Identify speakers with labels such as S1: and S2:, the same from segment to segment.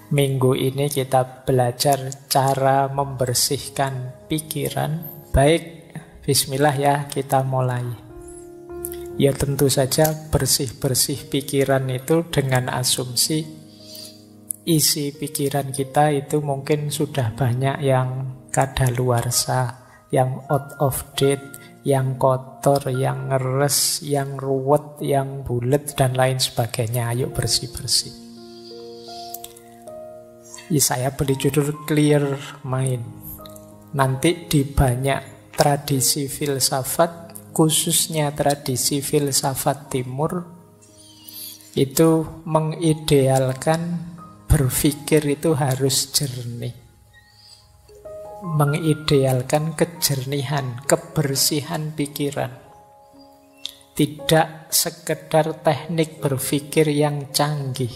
S1: Minggu ini kita belajar cara membersihkan pikiran. Baik, bismillah ya, kita mulai. Ya tentu saja bersih-bersih pikiran itu dengan asumsi isi pikiran kita itu mungkin sudah banyak yang kadaluarsa, yang out of date, yang kotor, yang ngeres, yang ruwet, yang bulet, dan lain sebagainya. Ayo bersih-bersih. Saya beri judul Clear Mind. Nanti di banyak tradisi filsafat, khususnya tradisi filsafat timur, itu mengidealkan berpikir itu harus jernih. Mengidealkan kejernihan, kebersihan pikiran. Tidak sekedar teknik berpikir yang canggih,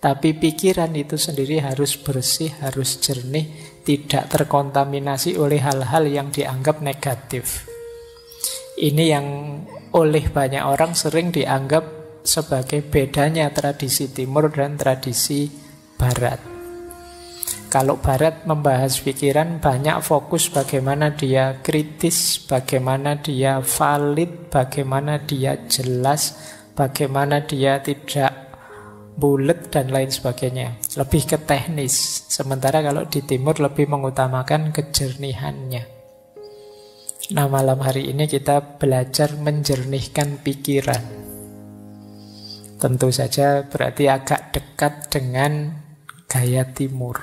S1: tapi pikiran itu sendiri harus bersih, harus jernih, tidak terkontaminasi oleh hal-hal yang dianggap negatif. Ini yang oleh banyak orang sering dianggap sebagai bedanya tradisi timur dan tradisi barat. Kalau barat membahas pikiran, banyak fokus bagaimana dia kritis, bagaimana dia valid, bagaimana dia jelas, bagaimana dia tidak bulet dan lain sebagainya. Lebih ke teknis. Sementara kalau di timur lebih mengutamakan kejernihannya. Nah, malam hari ini kita belajar menjernihkan pikiran. Tentu saja berarti agak dekat dengan gaya timur.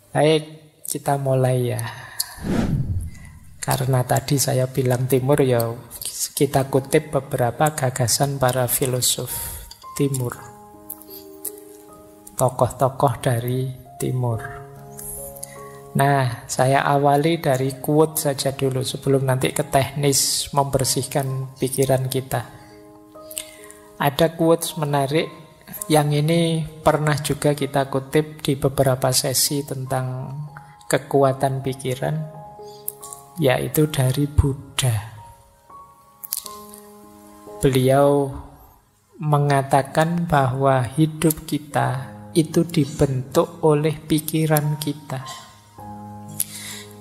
S1: Baik, kita mulai ya. Karena tadi saya bilang timur, ya kita kutip beberapa gagasan para filosof timur, tokoh-tokoh dari timur. Nah, saya awali dari quote saja dulu sebelum nanti ke teknis membersihkan pikiran kita. Ada quotes menarik yang ini pernah juga kita kutip di beberapa sesi tentang kekuatan pikiran, yaitu dari Buddha. Beliau mengatakan bahwa hidup kita itu dibentuk oleh pikiran kita.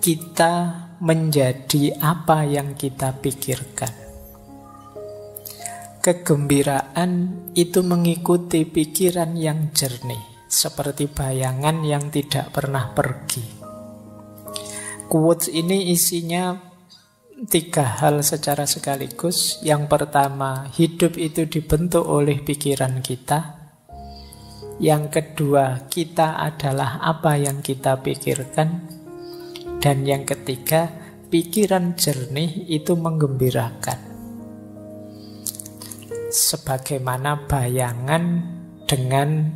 S1: Kita menjadi apa yang kita pikirkan. Kegembiraan itu mengikuti pikiran yang jernih, seperti bayangan yang tidak pernah pergi. Quotes ini isinya 3 hal secara sekaligus. Yang pertama, hidup itu dibentuk oleh pikiran kita. Yang kedua, kita adalah apa yang kita pikirkan. Dan yang ketiga, pikiran jernih itu menggembirakan. Sebagaimana bayangan dengan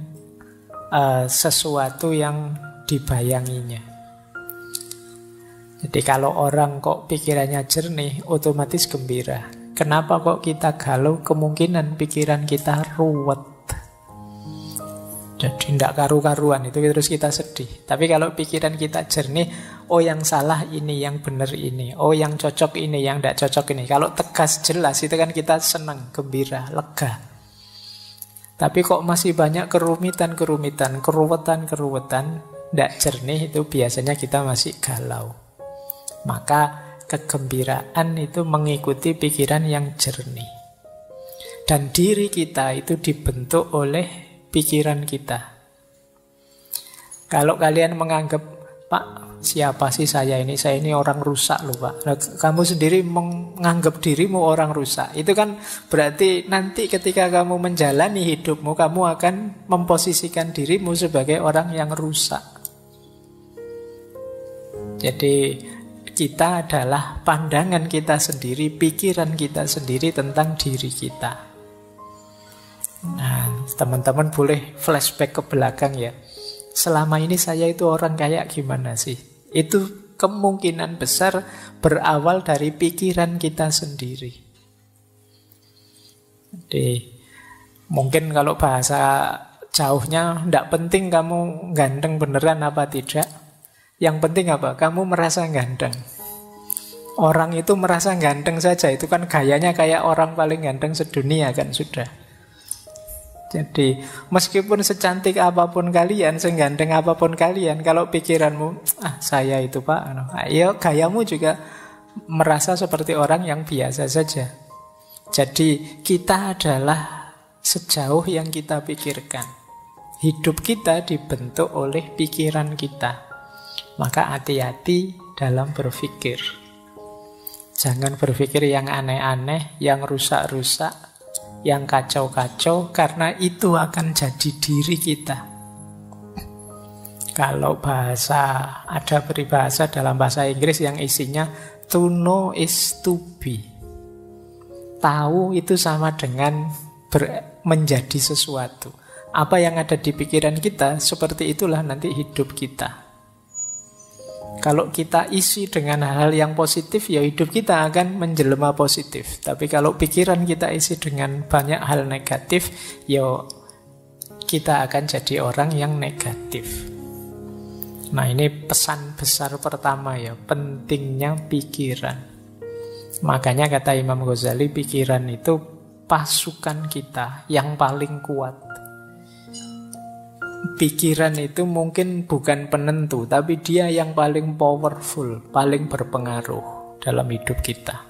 S1: sesuatu yang dibayanginya. Jadi kalau orang kok pikirannya jernih, otomatis gembira. Kenapa kok kita galau? Kemungkinan pikiran kita ruwet. Jadi tidak karu-karuan, itu terus kita sedih. Tapi kalau pikiran kita jernih, oh yang salah ini, yang benar ini, oh yang cocok ini, yang tidak cocok ini. Kalau tegas jelas, itu kan kita senang, gembira, lega. Tapi kok masih banyak kerumitan-kerumitan, keruwetan-keruwetan, tidak jernih, itu biasanya kita masih galau. Maka kegembiraan itu mengikuti pikiran yang jernih. Dan diri kita itu dibentuk oleh pikiran kita. Kalau kalian menganggap, Pak, siapa sih saya ini? Saya ini orang rusak loh, Pak. Nah, kamu sendiri menganggap dirimu orang rusak. Itu kan berarti nanti ketika kamu menjalani hidupmu, kamu akan memposisikan dirimu sebagai orang yang rusak. Jadi kita adalah pandangan kita sendiri, pikiran kita sendiri tentang diri kita. Nah, teman-teman boleh flashback ke belakang ya. Selama ini saya itu orang kayak gimana sih? Itu kemungkinan besar berawal dari pikiran kita sendiri. Jadi, mungkin kalau bahasa jauhnya, tidak penting kamu ganteng beneran apa tidak. Yang penting apa? Kamu merasa ganteng. Orang itu merasa ganteng saja, itu kan gayanya kayak orang paling ganteng sedunia kan sudah. Jadi meskipun secantik apapun kalian, seganteng apapun kalian, kalau pikiranmu, saya itu Pak, ya gayamu juga merasa seperti orang yang biasa saja. Jadi kita adalah sejauh yang kita pikirkan. Hidup kita dibentuk oleh pikiran kita. Maka hati-hati dalam berpikir. Jangan berpikir yang aneh-aneh, yang rusak-rusak, yang kacau-kacau, karena itu akan jadi diri kita. Kalau ada peribahasa dalam bahasa Inggris yang isinya to know is to be. Tahu itu sama dengan menjadi sesuatu. Apa yang ada di pikiran kita, seperti itulah nanti hidup kita. Kalau kita isi dengan hal-hal yang positif, ya hidup kita akan menjelma positif. Tapi kalau pikiran kita isi dengan banyak hal negatif, ya kita akan jadi orang yang negatif. Nah, ini pesan besar pertama ya, pentingnya pikiran. Makanya kata Imam Ghazali, pikiran itu pasukan kita yang paling kuat. Pikiran itu mungkin bukan penentu, tapi dia yang paling powerful, paling berpengaruh dalam hidup kita.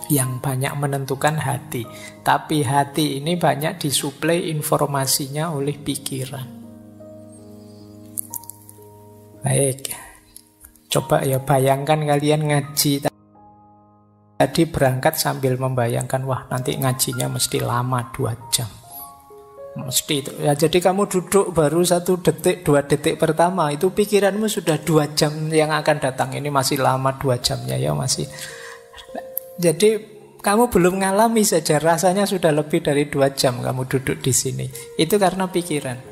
S1: Yang banyak menentukan hati. Tapi hati ini banyak disuplai informasinya oleh pikiran. Baik, coba ya bayangkan kalian ngaji tadi berangkat sambil membayangkan, wah nanti ngajinya mesti lama 2 jam. Mesti itu. Ya, jadi kamu duduk baru 1 detik, 2 detik pertama, itu pikiranmu sudah 2 jam yang akan datang. Ini masih lama 2 jamnya ya masih. Jadi kamu belum ngalami saja, rasanya sudah lebih dari 2 jam kamu duduk di sini. Itu karena pikiran.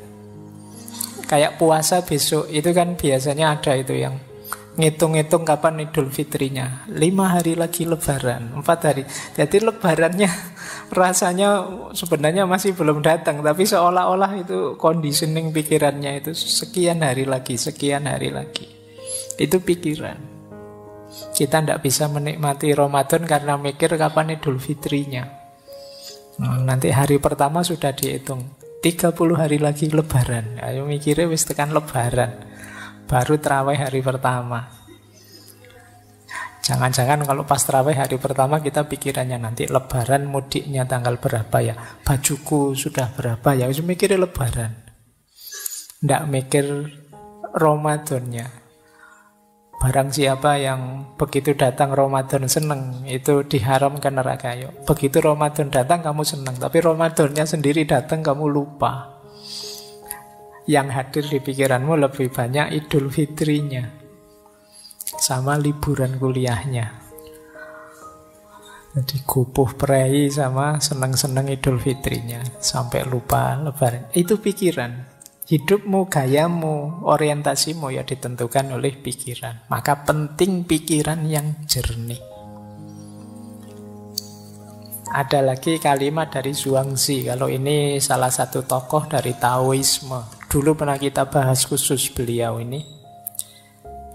S1: Kayak puasa besok, itu kan biasanya ada itu yang ngitung-ngitung kapan Idul Fitrinya. 5 hari lagi Lebaran, 4 hari. Jadi Lebarannya rasanya sebenarnya masih belum datang, tapi seolah-olah itu conditioning pikirannya itu sekian hari lagi, sekian hari lagi. Itu pikiran. Kita tidak bisa menikmati Ramadan karena mikir kapan Idul Fitrinya. Nanti hari pertama sudah dihitung, 30 hari lagi Lebaran. Ayo mikirnya wis tekan Lebaran, baru terawih hari pertama. Jangan-jangan kalau pas terawih hari pertama kita pikirannya nanti Lebaran mudiknya tanggal berapa ya, bajuku sudah berapa ya, harus mikirnya Lebaran, nggak mikir Ramadannya. Barang siapa yang begitu datang Ramadan seneng, itu diharamkan neraka. Yuk, begitu Ramadan datang kamu seneng, tapi Ramadannya sendiri datang kamu lupa. Yang hadir di pikiranmu lebih banyak Idul Fitrinya sama liburan kuliahnya. Jadi kupuh prei sama seneng-seneng Idul Fitrinya sampai lupa Lebaran. Itu pikiran. Hidupmu, gayamu, orientasimu ya ditentukan oleh pikiran. Maka penting pikiran yang jernih. Ada lagi kalimat dari Zhuangzi. Kalau ini salah satu tokoh dari Taoisme. Dulu pernah kita bahas khusus beliau ini.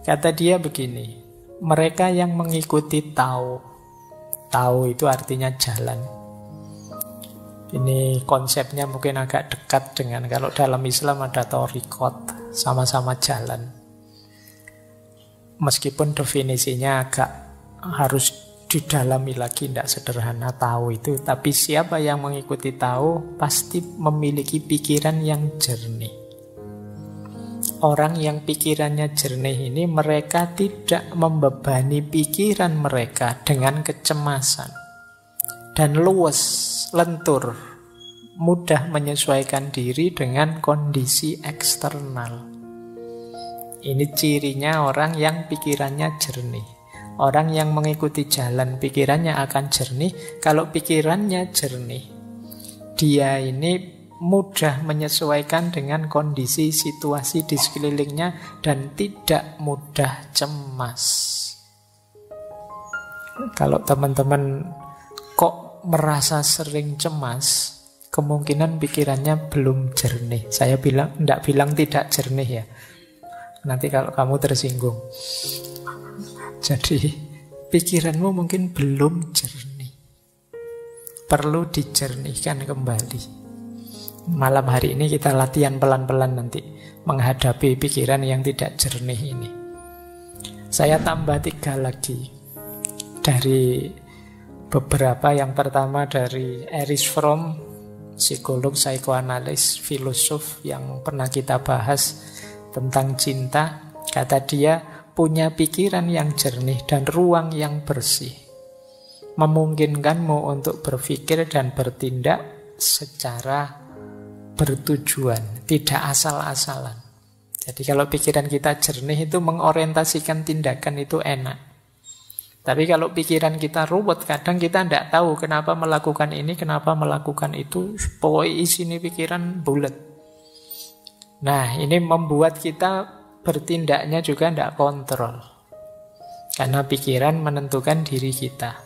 S1: Kata dia begini, mereka yang mengikuti Tao. Tao itu artinya jalan. Ini konsepnya mungkin agak dekat dengan kalau dalam Islam ada thariqat, sama-sama jalan. Meskipun definisinya agak harus didalami lagi, tidak sederhana tahu itu. Tapi siapa yang mengikuti tahu pasti memiliki pikiran yang jernih. Orang yang pikirannya jernih ini, mereka tidak membebani pikiran mereka dengan kecemasan. Dan luwes, lentur, mudah menyesuaikan diri dengan kondisi eksternal. Ini cirinya orang yang pikirannya jernih. Orang yang mengikuti jalan pikirannya akan jernih. Kalau pikirannya jernih, dia ini mudah menyesuaikan dengan kondisi situasi di sekelilingnya dan tidak mudah cemas. Kalau teman-teman kok merasa sering cemas, kemungkinan pikirannya belum jernih. Saya tidak bilang tidak jernih ya. Nanti kalau kamu tersinggung. Jadi pikiranmu mungkin belum jernih. Perlu dijernihkan kembali. Malam hari ini kita latihan pelan-pelan nanti menghadapi pikiran yang tidak jernih ini. Saya tambah 3 lagi dari beberapa. Yang pertama dari Erich Fromm, psikolog, psikoanalis, filosof yang pernah kita bahas tentang cinta. Kata dia, punya pikiran yang jernih dan ruang yang bersih memungkinkanmu untuk berpikir dan bertindak secara bertujuan, tidak asal-asalan. Jadi kalau pikiran kita jernih itu mengorientasikan tindakan itu enak. Tapi kalau pikiran kita ruwet, kadang kita tidak tahu kenapa melakukan ini, kenapa melakukan itu. Pokoknya isinya pikiran bulat. Nah, ini membuat kita bertindaknya juga tidak kontrol. Karena pikiran menentukan diri kita.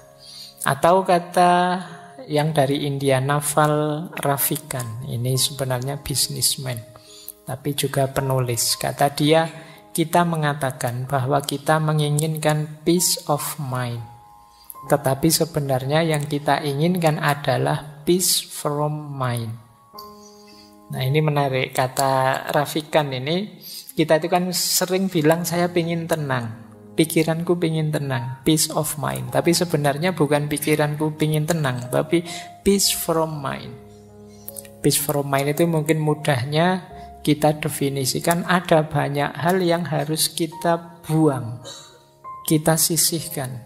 S1: Atau kata yang dari India, Naval Ravikant, ini sebenarnya bisnismen, tapi juga penulis. Kata dia, kita mengatakan bahwa kita menginginkan peace of mind. Tetapi sebenarnya yang kita inginkan adalah peace from mind. Nah, ini menarik. Kata Ravikant ini, kita itu kan sering bilang saya ingin tenang. Pikiranku ingin tenang, peace of mind. Tapi sebenarnya bukan pikiranku ingin tenang, tapi peace from mind. Peace from mind itu mungkin mudahnya kita definisikan ada banyak hal yang harus kita buang, kita sisihkan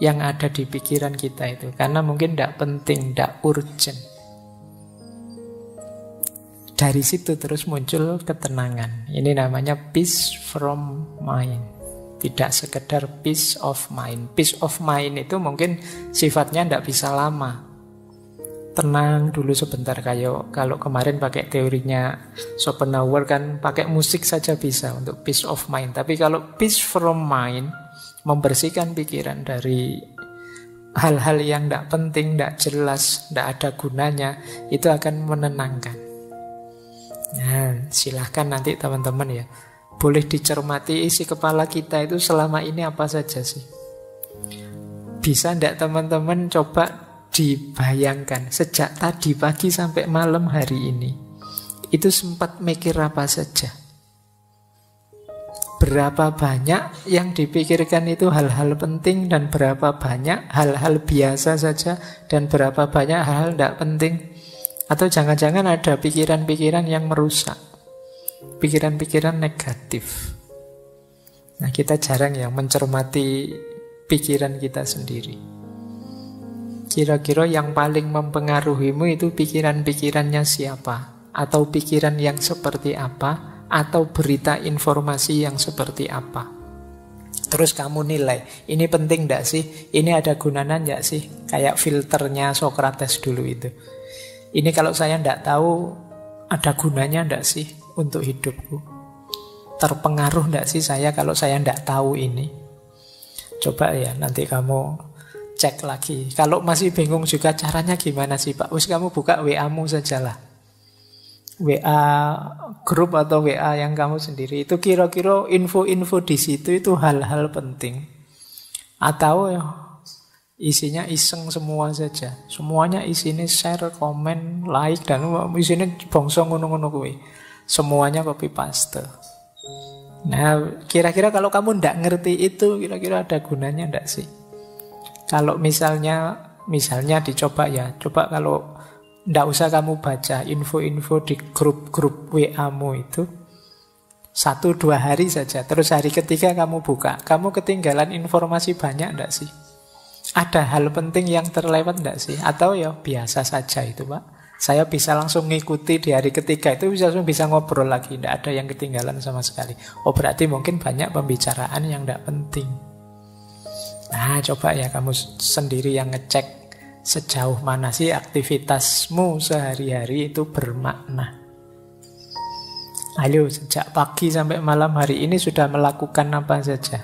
S1: yang ada di pikiran kita itu. Karena mungkin tidak penting, tidak urgent. Dari situ terus muncul ketenangan. Ini namanya peace from mind. Tidak sekedar peace of mind. Peace of mind itu mungkin sifatnya tidak bisa lama. Tenang dulu sebentar, kayak kalau kemarin pakai teorinya Schopenhauer kan pakai musik saja bisa untuk peace of mind. Tapi kalau peace from mind, membersihkan pikiran dari hal-hal yang tidak penting, tidak jelas, tidak ada gunanya, itu akan menenangkan. Nah, silahkan nanti teman-teman ya, boleh dicermati isi kepala kita itu selama ini apa saja sih. Bisa tidak teman-teman coba dibayangkan sejak tadi pagi sampai malam hari ini itu sempat mikir apa saja. Berapa banyak yang dipikirkan itu hal-hal penting dan berapa banyak hal-hal biasa saja dan berapa banyak hal-hal tidak penting. Atau jangan-jangan ada pikiran-pikiran yang merusak, pikiran-pikiran negatif. Nah, kita jarang ya mencermati pikiran kita sendiri. Kira-kira yang paling mempengaruhimu itu pikiran-pikirannya siapa? Atau pikiran yang seperti apa? Atau berita informasi yang seperti apa? Terus kamu nilai, ini penting enggak sih? Ini ada gunanya enggak sih? Kayak filternya Socrates dulu itu. Ini kalau saya enggak tahu, ada gunanya enggak sih untuk hidupku? Terpengaruh enggak sih saya kalau saya enggak tahu ini? Coba ya nanti kamu cek lagi. Kalau masih bingung juga caranya gimana sih Pak? Wis kamu buka WA-mu sajalah. WA grup atau WA yang kamu sendiri. Itu kira-kira info-info di situ itu hal-hal penting. Atau ya, isinya iseng semua saja. Semuanya isinya share, komen, like, dan isinya bongso ngono-ngono kuwi. Semuanya copy paste. Nah, kira-kira kalau kamu ndak ngerti itu, kira-kira ada gunanya ndak sih? Kalau misalnya dicoba ya, coba kalau ndak usah kamu baca info-info di grup-grup WA-mu itu 1-2 hari saja, terus hari ketiga kamu buka, kamu ketinggalan informasi banyak ndak sih? Ada hal penting yang terlewat ndak sih? Atau ya biasa saja itu Pak, saya bisa langsung ngikuti di hari ketiga itu, bisa ngobrol lagi, ndak ada yang ketinggalan sama sekali. Oh berarti mungkin banyak pembicaraan yang ndak penting. Nah coba ya kamu sendiri yang ngecek sejauh mana sih aktivitasmu sehari-hari itu bermakna. Ayo sejak pagi sampai malam hari ini sudah melakukan apa saja?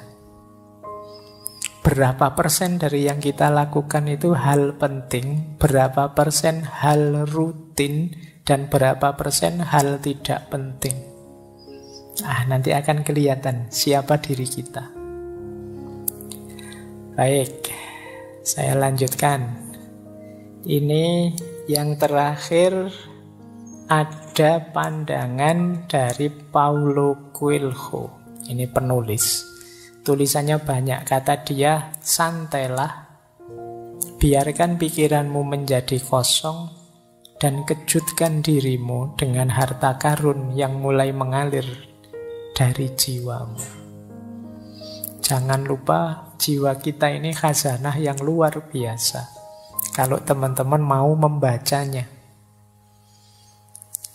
S1: Berapa persen dari yang kita lakukan itu hal penting, berapa persen hal rutin, dan berapa persen hal tidak penting. Nanti akan kelihatan siapa diri kita. Baik, saya lanjutkan. Ini yang terakhir ada pandangan dari Paulo Coelho. Ini penulis. Tulisannya banyak. Kata dia, santailah, biarkan pikiranmu menjadi kosong, dan kejutkan dirimu dengan harta karun yang mulai mengalir dari jiwamu. Jangan lupa, jiwa kita ini khazanah yang luar biasa. Kalau teman-teman mau membacanya.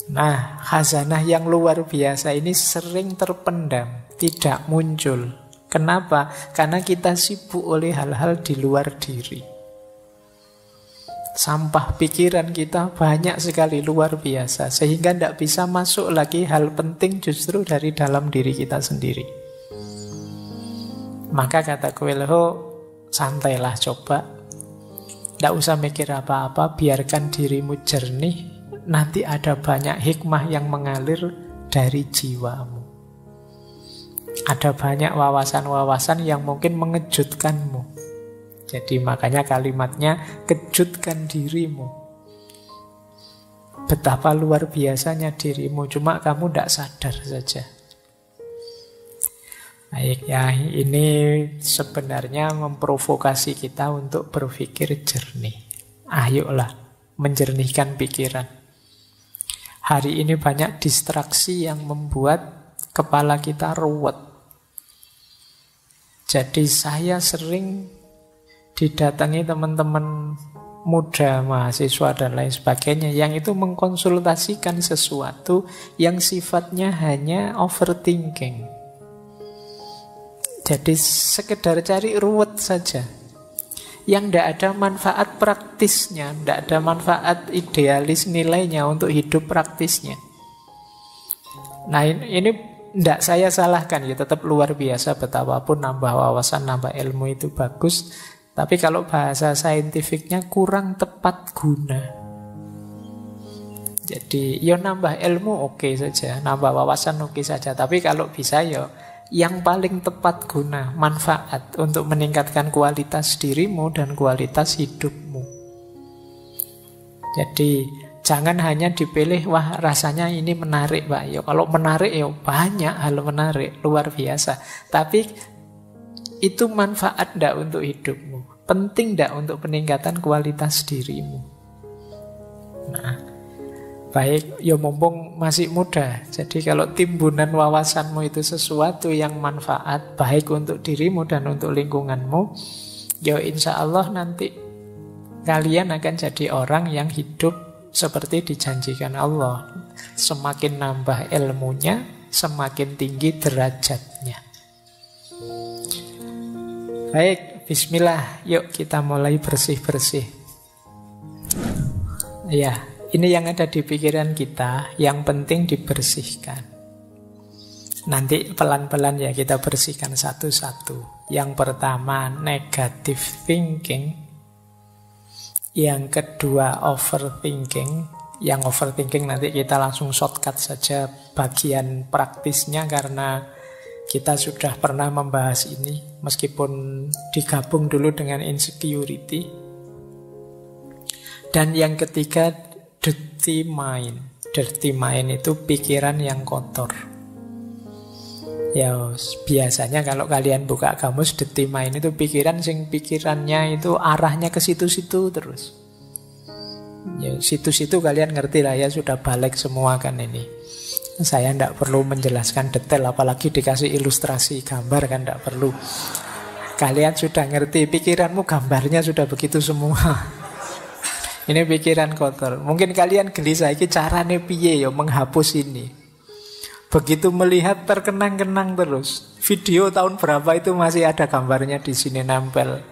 S1: Nah, khazanah yang luar biasa ini sering terpendam, tidak muncul. Kenapa? Karena kita sibuk oleh hal-hal di luar diri. Sampah pikiran kita banyak sekali, luar biasa. Sehingga tidak bisa masuk lagi hal penting justru dari dalam diri kita sendiri. Maka kata Coelho, santailah, coba. Tidak usah mikir apa-apa, biarkan dirimu jernih. Nanti ada banyak hikmah yang mengalir dari jiwamu. Ada banyak wawasan-wawasan yang mungkin mengejutkanmu. Jadi makanya kalimatnya, kejutkan dirimu. Betapa luar biasanya dirimu, cuma kamu tidak sadar saja. Baik ya, ini sebenarnya memprovokasi kita untuk berpikir jernih. Ayolah, menjernihkan pikiran. Hari ini banyak distraksi yang membuat kepala kita ruwet. Jadi saya sering didatangi teman-teman muda, mahasiswa dan lain sebagainya yang itu mengkonsultasikan sesuatu yang sifatnya hanya overthinking. Jadi sekedar cari ruwet saja, yang tidak ada manfaat praktisnya, tidak ada manfaat idealis nilainya untuk hidup praktisnya. Nah ini tidak saya salahkan, ya tetap luar biasa, betapapun nambah wawasan, nambah ilmu itu bagus. Tapi kalau bahasa saintifiknya kurang tepat guna. Jadi ya nambah ilmu oke saja, nambah wawasan oke saja. Tapi kalau bisa ya yang paling tepat guna, manfaat untuk meningkatkan kualitas dirimu dan kualitas hidupmu. Jadi jangan hanya dipilih, wah rasanya ini menarik Pak. Ya kalau menarik ya banyak hal menarik, luar biasa. Tapi itu manfaat enggak untuk hidupmu? Penting enggak untuk peningkatan kualitas dirimu? Nah, baik, ya mumpung masih muda. Jadi kalau timbunan wawasanmu itu sesuatu yang manfaat, baik untuk dirimu dan untuk lingkunganmu, ya insya Allah nanti kalian akan jadi orang yang hidup seperti dijanjikan Allah. Semakin nambah ilmunya, semakin tinggi derajatnya. Baik, bismillah, yuk kita mulai bersih-bersih. Ya, ini yang ada di pikiran kita, yang penting dibersihkan. Nanti pelan-pelan ya kita bersihkan satu-satu. Yang pertama, negative thinking. Yang kedua, overthinking. Yang overthinking nanti kita langsung shortcut saja bagian praktisnya karena kita sudah pernah membahas ini, meskipun digabung dulu dengan insecurity. Dan yang ketiga, dirty mind. Dirty mind itu pikiran yang kotor. Ya, biasanya kalau kalian buka kamus, dirty mind itu pikiran sing pikirannya itu arahnya ke situ-situ terus. Ya, situ-situ kalian ngerti lah ya, sudah balik semua kan ini. Saya tidak perlu menjelaskan detail, apalagi dikasih ilustrasi gambar kan tidak perlu. Kalian sudah ngerti, pikiranmu gambarnya sudah begitu semua. Ini pikiran kotor. Mungkin kalian gelisah, ini caranya piye ya menghapus ini. Begitu melihat terkenang-kenang terus. Video tahun berapa itu masih ada gambarnya di sini nempel.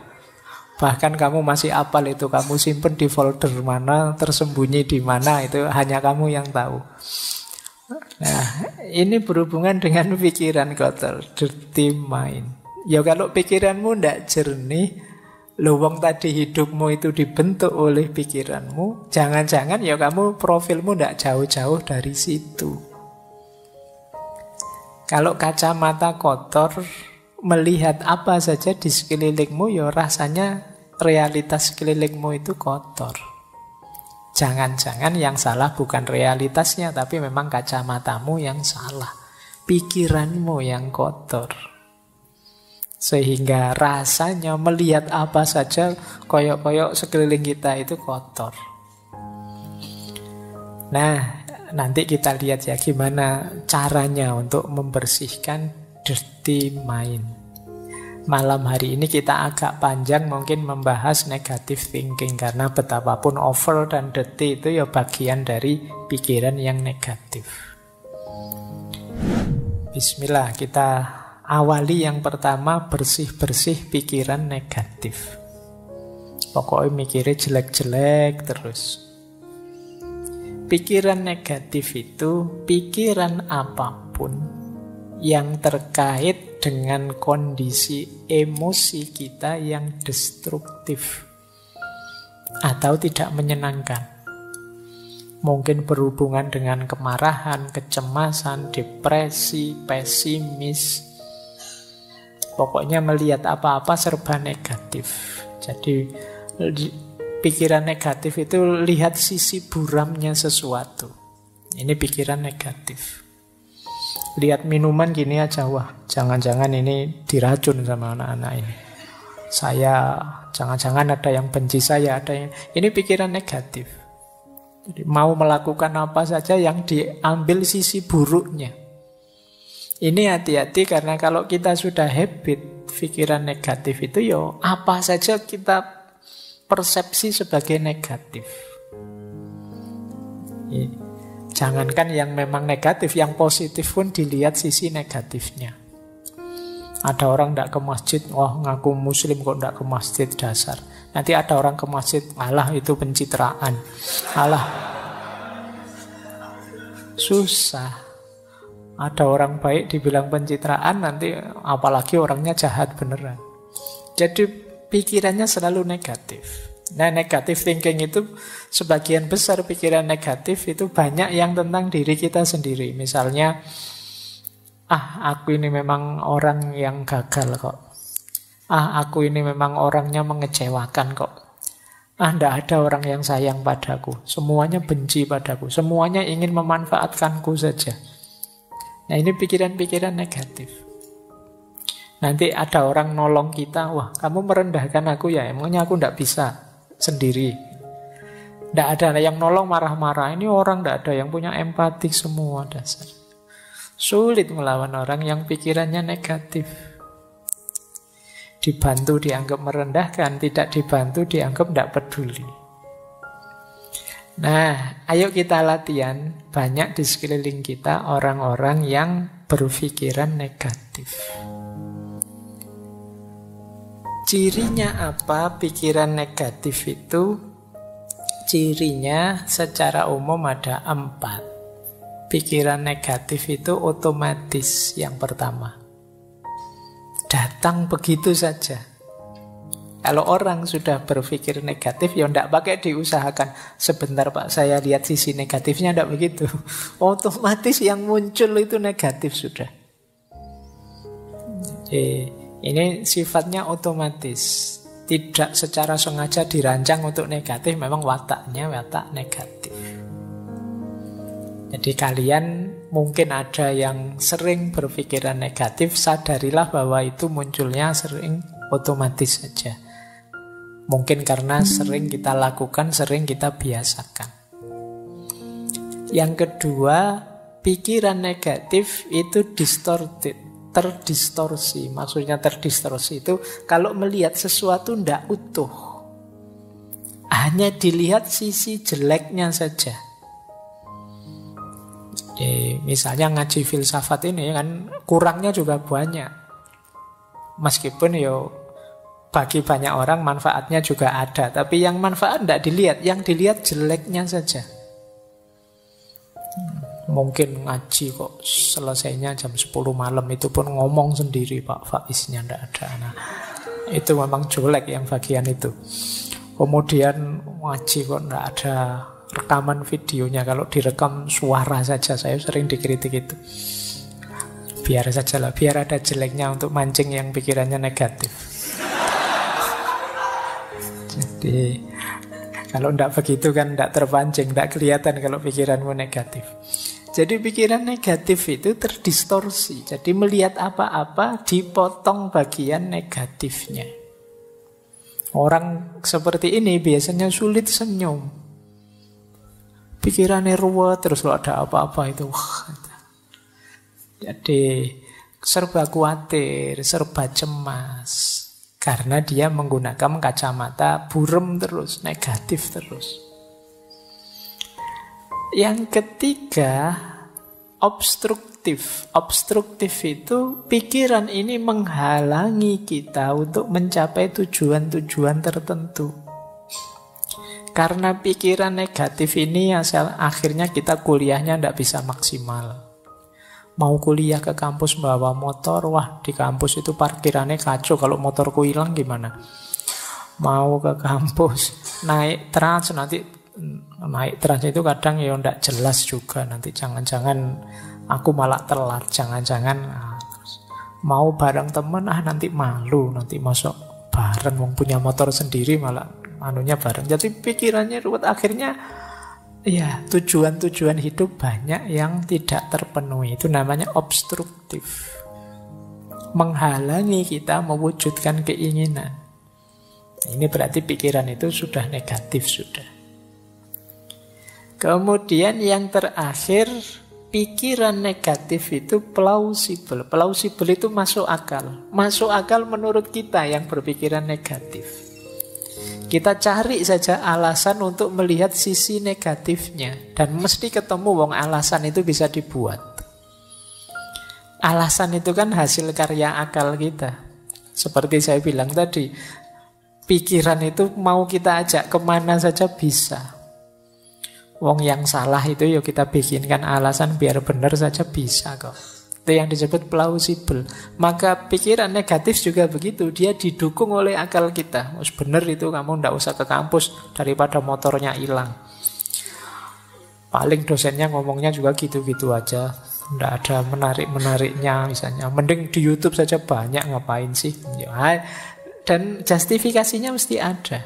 S1: Bahkan kamu masih apal itu, kamu simpen di folder mana, tersembunyi di mana, itu hanya kamu yang tahu. Nah, ini berhubungan dengan pikiran kotor, dirty mind. Ya kalau pikiranmu tidak jernih, wong tadi hidupmu itu dibentuk oleh pikiranmu, jangan-jangan ya kamu profilmu tidak jauh-jauh dari situ. Kalau kacamata kotor, melihat apa saja di sekelilingmu, ya rasanya realitas sekelilingmu itu kotor. Jangan-jangan yang salah bukan realitasnya, tapi memang kacamatamu yang salah. Pikiranmu yang kotor. Sehingga rasanya melihat apa saja koyok-koyok sekeliling kita itu kotor. Nah, nanti kita lihat ya gimana caranya untuk membersihkan dirty mind. Malam hari ini kita agak panjang mungkin membahas negative thinking, karena betapapun over dan dirty itu ya bagian dari pikiran yang negatif. Bismillah, kita awali yang pertama, bersih-bersih pikiran negatif. Pokoknya mikirnya jelek-jelek terus. Pikiran negatif itu pikiran apapun yang terkait dengan kondisi emosi kita yang destruktif atau tidak menyenangkan. Mungkin berhubungan dengan kemarahan, kecemasan, depresi, pesimis. Pokoknya melihat apa-apa serba negatif. Jadi pikiran negatif itu lihat sisi buramnya sesuatu. Ini pikiran negatif. Lihat minuman gini aja, wah jangan-jangan ini diracun sama anak-anak ini. Jangan-jangan ada yang benci saya, ada yang... Ini pikiran negatif. Jadi mau melakukan apa saja yang diambil sisi buruknya. Ini hati-hati, karena kalau kita sudah habit pikiran negatif itu, yo apa saja kita persepsi sebagai negatif. Jangankan yang memang negatif, yang positif pun dilihat sisi negatifnya. Ada orang tidak ke masjid, wah ngaku muslim kok tidak ke masjid, dasar. Nanti ada orang ke masjid, alah itu pencitraan. Alah, susah. Ada orang baik dibilang pencitraan, nanti apalagi orangnya jahat beneran. Jadi pikirannya selalu negatif. Nah, negative thinking itu sebagian besar pikiran negatif itu banyak yang tentang diri kita sendiri. Misalnya, aku ini memang orang yang gagal kok. Aku ini memang orangnya mengecewakan kok. Nggak ada orang yang sayang padaku. Semuanya benci padaku. Semuanya ingin memanfaatkanku saja. Nah, ini pikiran-pikiran negatif. Nanti ada orang nolong kita, wah kamu merendahkan aku ya, emangnya aku nggak bisa sendiri. Tidak ada yang nolong marah-marah. Ini orang tidak ada yang punya empati, semua dasar. Sulit melawan orang yang pikirannya negatif. Dibantu dianggap merendahkan, tidak dibantu dianggap tidak peduli. Nah, ayo kita latihan. Banyak di sekeliling kita orang-orang yang berpikiran negatif. Cirinya apa pikiran negatif itu? Cirinya secara umum ada 4. Pikiran negatif itu otomatis yang pertama. Datang begitu saja. Kalau orang sudah berpikir negatif, ya tidak pakai diusahakan. Sebentar Pak, saya lihat sisi negatifnya, tidak begitu. Otomatis yang muncul itu negatif sudah. Ini sifatnya otomatis. Tidak secara sengaja dirancang untuk negatif, memang wataknya watak negatif. Jadi kalian mungkin ada yang sering berpikiran negatif, sadarilah bahwa itu munculnya sering otomatis saja. Mungkin karena sering kita lakukan, sering kita biasakan. Yang kedua, pikiran negatif itu distorted. Terdistorsi. Maksudnya terdistorsi itu kalau melihat sesuatu tidak utuh, hanya dilihat sisi jeleknya saja. Jadi, misalnya ngaji filsafat ini kan kurangnya juga banyak. Meskipun bagi banyak orang manfaatnya juga ada, tapi yang manfaat tidak dilihat, yang dilihat jeleknya saja. Mungkin ngaji kok selesainya jam 10 malam, itu pun ngomong sendiri Pak Faiznya tidak ada. Nah, itu memang jelek yang bagian itu. Kemudian ngaji kok tidak ada rekaman videonya, kalau direkam suara saja, saya sering dikritik itu. Biar saja lah, biar ada jeleknya untuk mancing yang pikirannya negatif. Jadi Kalau tidak begitu kan tidak terpancing, tidak kelihatan kalau pikiranmu negatif. Jadi pikiran negatif itu terdistorsi. Jadi melihat apa-apa dipotong bagian negatifnya. Orang seperti ini biasanya sulit senyum. Pikirannya ruwet terus kalau ada apa-apa itu. Jadi serba khawatir, serba cemas. Karena dia menggunakan kacamata buram terus, negatif terus. Yang ketiga, obstruktif. Obstruktif itu pikiran ini menghalangi kita untuk mencapai tujuan-tujuan tertentu. Karena pikiran negatif ini akhirnya kita kuliahnya tidak bisa maksimal. Mau kuliah ke kampus bawa motor, wah di kampus itu parkirannya kacau, kalau motorku hilang gimana? Mau ke kampus, naik trans, nanti naik trans itu kadang ya tidak jelas juga, nanti jangan-jangan aku malah telat, jangan-jangan mau bareng temen, nanti malu, nanti masuk bareng, wong punya motor sendiri malah anunya bareng. Jadi pikirannya ruwet, akhirnya ya, tujuan-tujuan hidup banyak yang tidak terpenuhi. Itu namanya obstruktif. Menghalangi kita mewujudkan keinginan. Ini berarti pikiran itu sudah negatif sudah. Kemudian yang terakhir, pikiran negatif itu plausible. Plausible itu masuk akal. Masuk akal menurut kita yang berpikiran negatif. Kita cari saja alasan untuk melihat sisi negatifnya. Dan mesti ketemu wong alasan itu bisa dibuat. Alasan itu kan hasil karya akal kita. Seperti saya bilang tadi, pikiran itu mau kita ajak kemana saja bisa. Wong yang salah itu ya kita bikinkan alasan biar benar saja bisa kok. Itu yang disebut plausible. Maka pikiran negatif juga begitu. Dia didukung oleh akal kita. Benar itu, kamu tidak usah ke kampus daripada motornya hilang. Paling dosennya ngomongnya juga gitu-gitu aja. Tidak ada menarik-menariknya misalnya. Mending di YouTube saja banyak, ngapain sih? Dan justifikasinya mesti ada.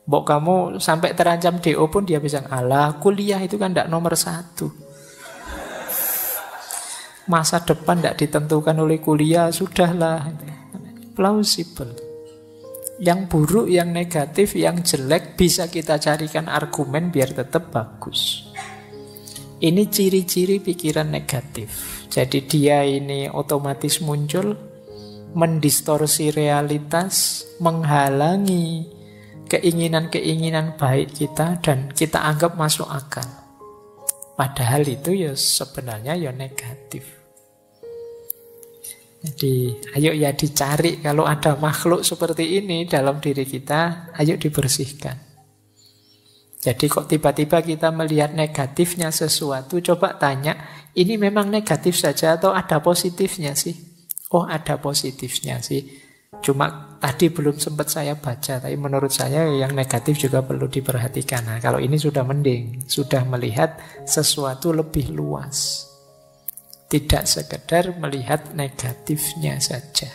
S1: Mbok kamu sampai terancam DO pun dia bisa, alah kuliah itu kan tidak nomor 1. Masa depan tidak ditentukan oleh kuliah, sudahlah. Plausible. Yang buruk, yang negatif, yang jelek bisa kita carikan argumen biar tetap bagus. Ini ciri-ciri pikiran negatif. Jadi dia ini otomatis muncul, mendistorsi realitas, menghalangi keinginan-keinginan baik kita, dan kita anggap masuk akal. Padahal itu ya sebenarnya ya negatif. Jadi ayo ya dicari, kalau ada makhluk seperti ini dalam diri kita, ayo dibersihkan. Jadi kok tiba-tiba kita melihat negatifnya sesuatu, coba tanya, ini memang negatif saja atau ada positifnya sih? Oh, ada positifnya sih. Cuma tadi belum sempat saya baca, tapi menurut saya yang negatif juga perlu diperhatikan. Nah, kalau ini sudah mending, sudah melihat sesuatu lebih luas. Tidak sekedar melihat negatifnya saja.